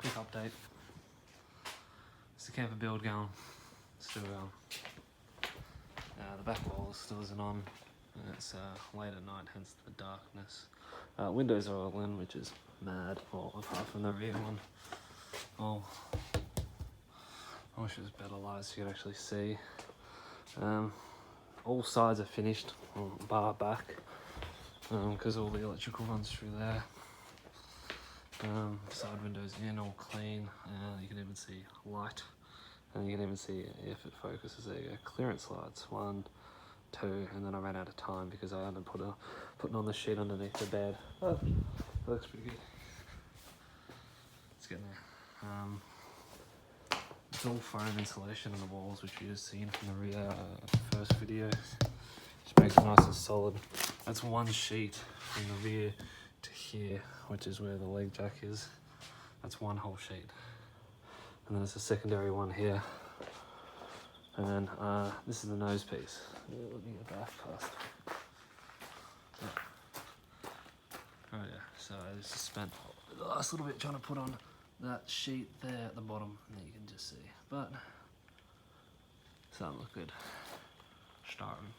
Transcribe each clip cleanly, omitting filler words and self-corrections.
quick update. It's the camper build going. Still going. The back wall still isn't on. It's late at night, hence the darkness. Windows are all in, which is mad. Well, apart from the rear one. Oh, I wish it was better light so you could actually see. All sides are finished, bar back, because all the electrical runs through there. Side windows in, all clean. You can even see light, and you can even see if it focuses. There you go. Clearance lights, 1, 2, and then I ran out of time because I hadn't putting on the sheet underneath the bed. Oh, that looks pretty good. It's getting there. It's all foam insulation on the walls, which you just seen from the first video. Just makes it nice and solid. That's one sheet from the rear to here, which is where the leg jack is. That's one whole sheet. And then there's a secondary one here. And then this is the nose piece. Let me get back first. Oh yeah, so I just spent the last little bit trying to put on that sheet there at the bottom that you can just see. But it's starting to look good. Starting.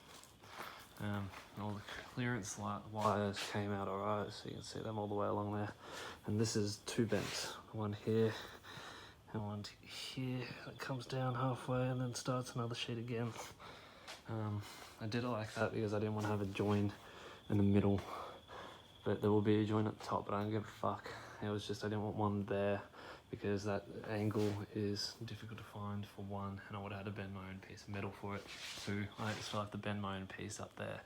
All the clearance light wires came out alright, so you can see them all the way along there. And this is 2 bents, one here and one here that comes down halfway and then starts another sheet again. I did it like that because I didn't want to have a join in the middle, but there will be a join at the top, but I don't give a fuck. It was just I didn't want one there because that angle is difficult to find for one, and I would have had to bend my own piece of metal for it. 2, I still have to bend my own piece up there,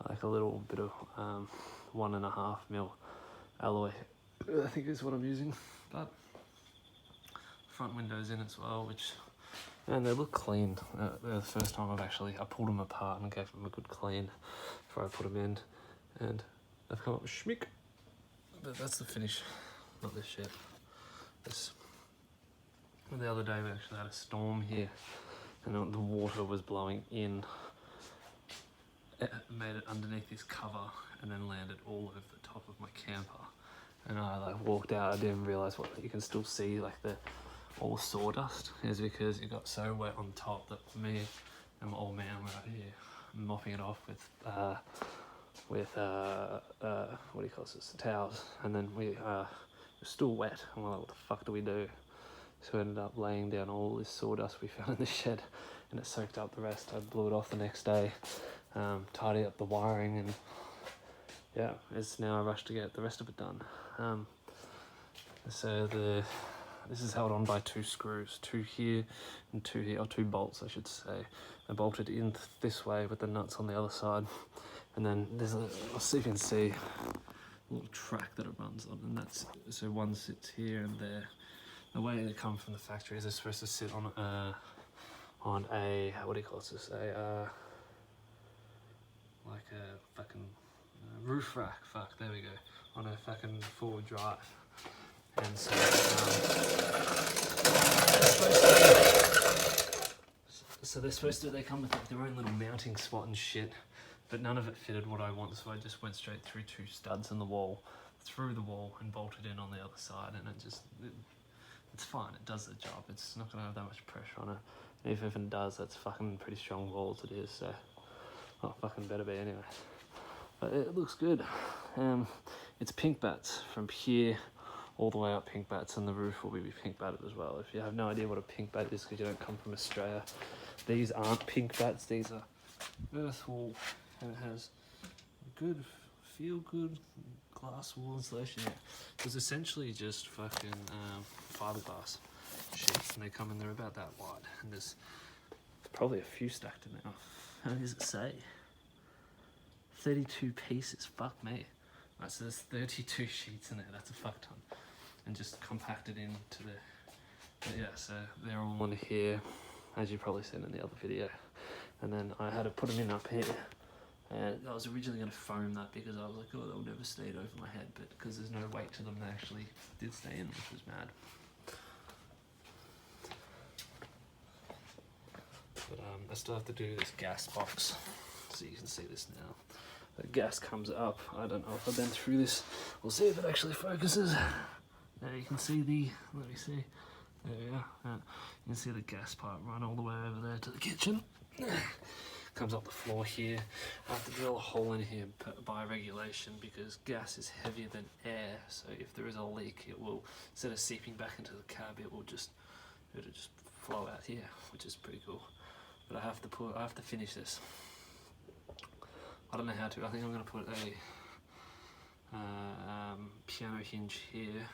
like a little bit of 1.5 mil alloy, I think is what I'm using. But front windows in as well, and they look clean. The first time I pulled them apart and gave them a good clean before I put them in, and they've come up with schmick. But that's the finish, not this shit. The other day we actually had a storm here, and the water was blowing in. It made it underneath this cover and then landed all over the top of my camper. And I walked out. I didn't realise what you can still see, all the sawdust is because it got so wet on top that me and my old man were out here mopping it off with what do you call this, towels, and then it was still wet, and we're like, what the fuck do we do? So we ended up laying down all this sawdust we found in the shed, and it soaked up the rest. I blew it off the next day, tidied up the wiring, and yeah, it's now a rush to get the rest of it done. So this is held on by 2 screws, 2 here and 2 here, or 2 bolts I should say. They're bolted in this way with the nuts on the other side. And then there's so you can see a little track that it runs on, and so one sits here and there. The way they come from the factory is they're supposed to sit on a what do you call this? Like a fucking roof rack. Fuck, there we go. On a fucking forward drive. And so, they come with their own little mounting spot and shit, but none of it fitted what I want, so I just went straight through 2 studs in the wall, through the wall, and bolted in on the other side, and it's fine, it does the job. It's not gonna have that much pressure on it, and if it even does, that's fucking pretty strong wall as it is, so, well, fucking better be anyway. But it looks good. It's pink bats from here all the way up, pink bats, and the roof will be pink batted as well. If you have no idea what a pink bat is because you don't come from Australia, these aren't pink bats, these are earth wool, and it has good, feel good glass wool insulation. Yeah. It's essentially just fucking fiberglass sheets, and they come in, they're about that wide, and there's probably a few stacked in there. How many does it say? 32 pieces, fuck me. Right, so there's 32 sheets in there, that's a fuck ton. And just compacted into yeah, so they're all on here, as you've probably seen in the other video. And then I had to put them in up here. And I was originally going to foam that because I was like, oh, they'll never stay over my head. But because there's no weight to them, they actually did stay in, which was mad. But I still have to do this gas box, so you can see this now. The gas comes up. I don't know if I've been through this. We'll see if it actually focuses. there you can see the, let me see, there we are. You can see the gas pipe run all the way over there to the kitchen. Comes up the floor here. I have to drill a hole in here by regulation because gas is heavier than air, so if there is a leak it will, instead of seeping back into the cab, it'll just flow out here, which is pretty cool. But I have to finish this. I don't know how to. I think I'm going to put a piano hinge here,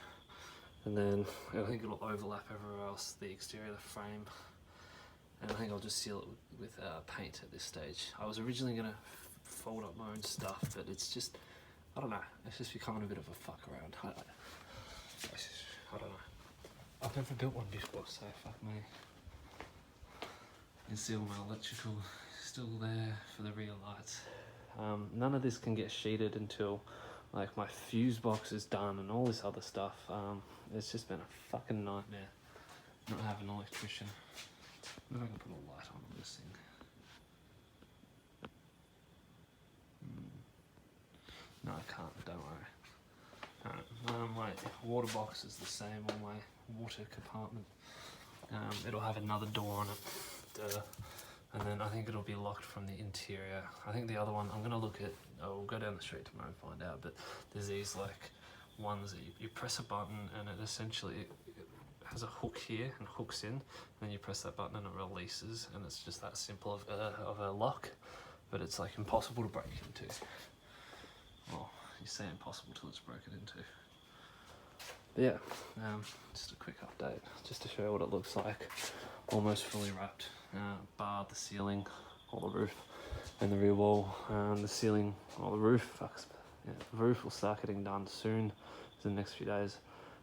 and then I think it'll overlap everywhere else, the exterior of the frame, and I think I'll just seal it with paint at this stage. I was originally going to fold up my own stuff, but it's just, I don't know, it's just becoming a bit of a fuck around. I don't know. I've never built one before, so fuck me. You can see all my electrical still there for the rear lights. None of this can get sheeted until like my fuse box is done and all this other stuff. It's just been a fucking nightmare not having an electrician. Maybe I can put a light on this thing. No, I can't, don't worry. My water box is the same on my water compartment. It'll have another door on it. And then I think it'll be locked from the interior. I think the other one, I'm gonna look at, we'll go down the street tomorrow and find out, but there's these like ones that you press a button and it essentially it has a hook here and hooks in, and then you press that button and it releases, and it's just that simple of a lock, but it's like impossible to break into. Well, you say impossible till it's broken into. But yeah, just a quick update, just to show you what it looks like. Almost fully wrapped, bar the ceiling, or the roof, and the rear wall. The ceiling, or the roof, yeah, the roof will start getting done soon, in the next few days,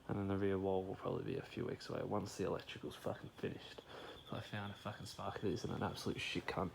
and then the rear wall will probably be a few weeks away once the electrical's fucking finished. So I found a fucking spark of these and an absolute shit cunt.